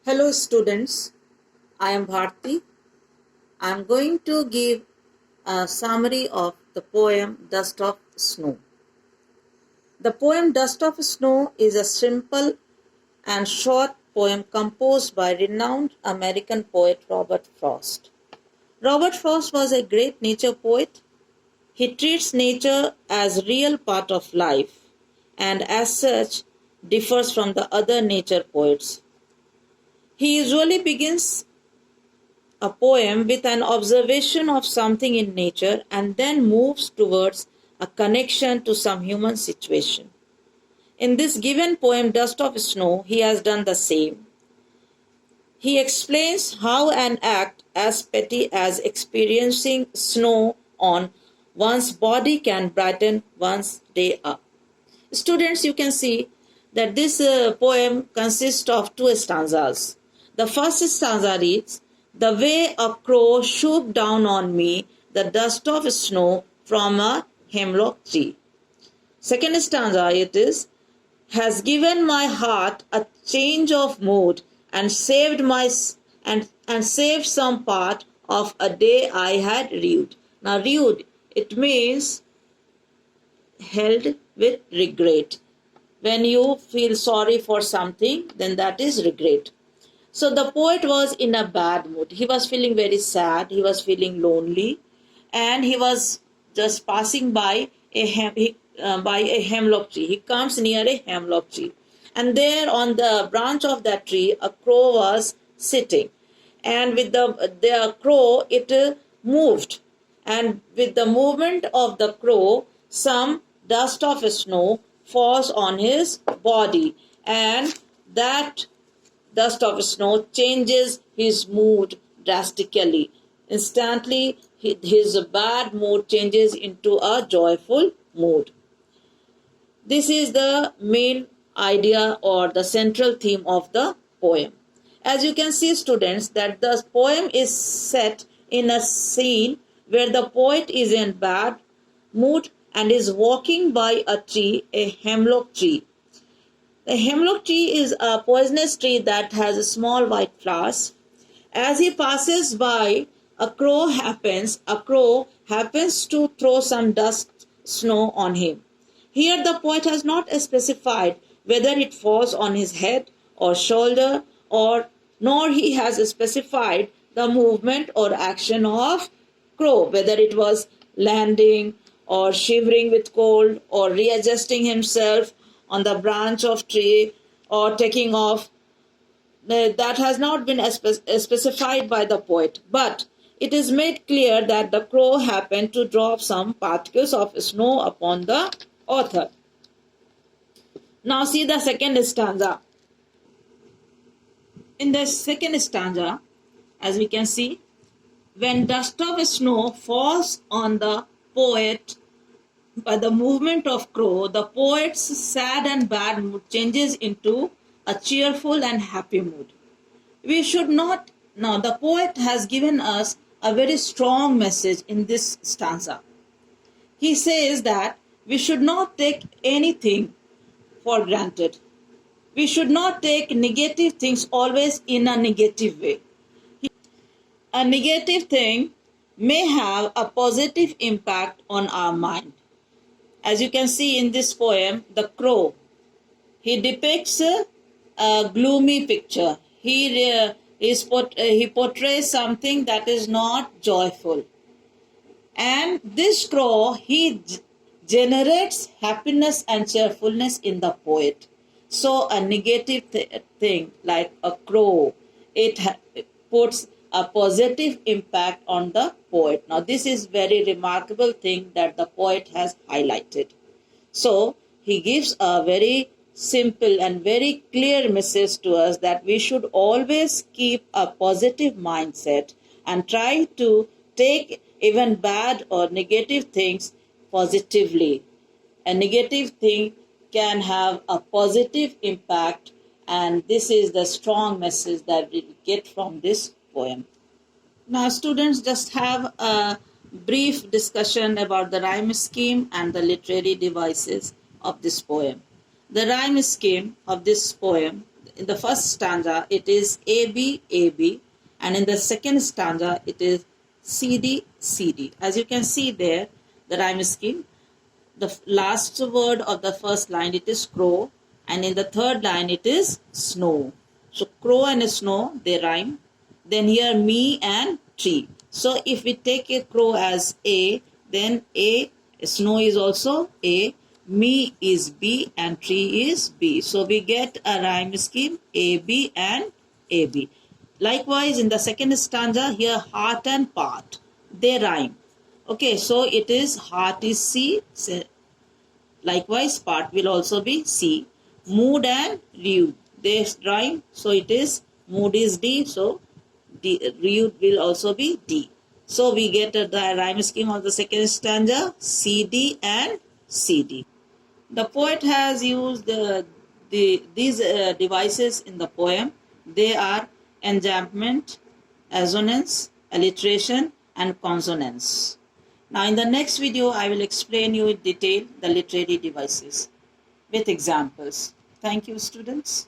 Hello students, I am Bharti. I am going to give a summary of the poem Dust of Snow. The poem Dust of Snow is a simple and short poem composed by renowned American poet Robert Frost. Robert Frost was a great nature poet. He treats nature as real part of life and as such differs from the other nature poets. He usually begins a poem with an observation of something in nature and then moves towards a connection to some human situation. In this given poem, Dust of Snow, he has done the same. He explains how an act as petty as experiencing snow on one's body can brighten one's day up. Students, you can see that this poem consists of two stanzas. The first stanza reads, "The way a crow swooped down on me, the dust of snow from a hemlock tree." Second stanza it is, "Has given my heart a change of mood and saved some part of a day I had rued." Now rued, it means held with regret. When you feel sorry for something, then that is regret. So the poet was in a bad mood. He was feeling very sad. He was feeling lonely, and he was just passing by by a hemlock tree. He comes near a hemlock tree, and there on the branch of that tree, a crow was sitting, and with the crow it moved, and with the movement of the crow, some dust of snow falls on his body, and that dust of snow changes his mood drastically. Instantly, his bad mood changes into a joyful mood. This is the main idea or the central theme of the poem. As you can see, students, that the poem is set in a scene where the poet is in bad mood and is walking by a tree, a hemlock tree. The hemlock tree is a poisonous tree that has small white flowers. As he passes by, a crow happens to throw some dust snow on him. Here the poet has not specified whether it falls on his head or shoulder, or nor he has specified the movement or action of crow, whether it was landing or shivering with cold or readjusting himself on the branch of tree or taking off. That has not been specified by the poet, but it is made clear that the crow happened to drop some particles of snow upon the author. Now see the second stanza. In the second stanza, as we can see, when dust of snow falls on the poet by the movement of crow, the poet's sad and bad mood changes into a cheerful and happy mood. We should not, now the poet has given us a very strong message in this stanza. He says that we should not take anything for granted. We should not take negative things always in a negative way. A negative thing may have a positive impact on our mind. As you can see in this poem, the crow, he depicts a gloomy picture. He portrays something that is not joyful. And this crow, he generates happiness and cheerfulness in the poet. So a negative thing like a crow, it puts a positive impact on the poet. Now this is very remarkable thing that the poet has highlighted. So he gives a very simple and very clear message to us that we should always keep a positive mindset and try to take even bad or negative things positively. A negative thing can have a positive impact, and this is the strong message that we get from this poem. Now students, just have a brief discussion about the rhyme scheme and the literary devices of this poem. The rhyme scheme of this poem in the first stanza it is AB, AB, and in the second stanza it is CD, CD. As you can see there, the rhyme scheme, the last word of the first line it is crow, and in the third line it is snow. So crow and snow, they rhyme. Then here me and tree. So if we take a crow as A, then A, snow is also A, me is B, and tree is B. So we get a rhyme scheme AB and AB. Likewise, in the second stanza, here heart and part, they rhyme. Okay, so it is heart is C. Likewise, part will also be C. Mood and rude, they rhyme. So it is mood is D. So rude will also be D. So we get the rhyme scheme of the second stanza, CD and CD. The poet has used these devices in the poem. They are enjambment, assonance, alliteration, and consonance. Now in the next video, I will explain you in detail the literary devices with examples. Thank you, students.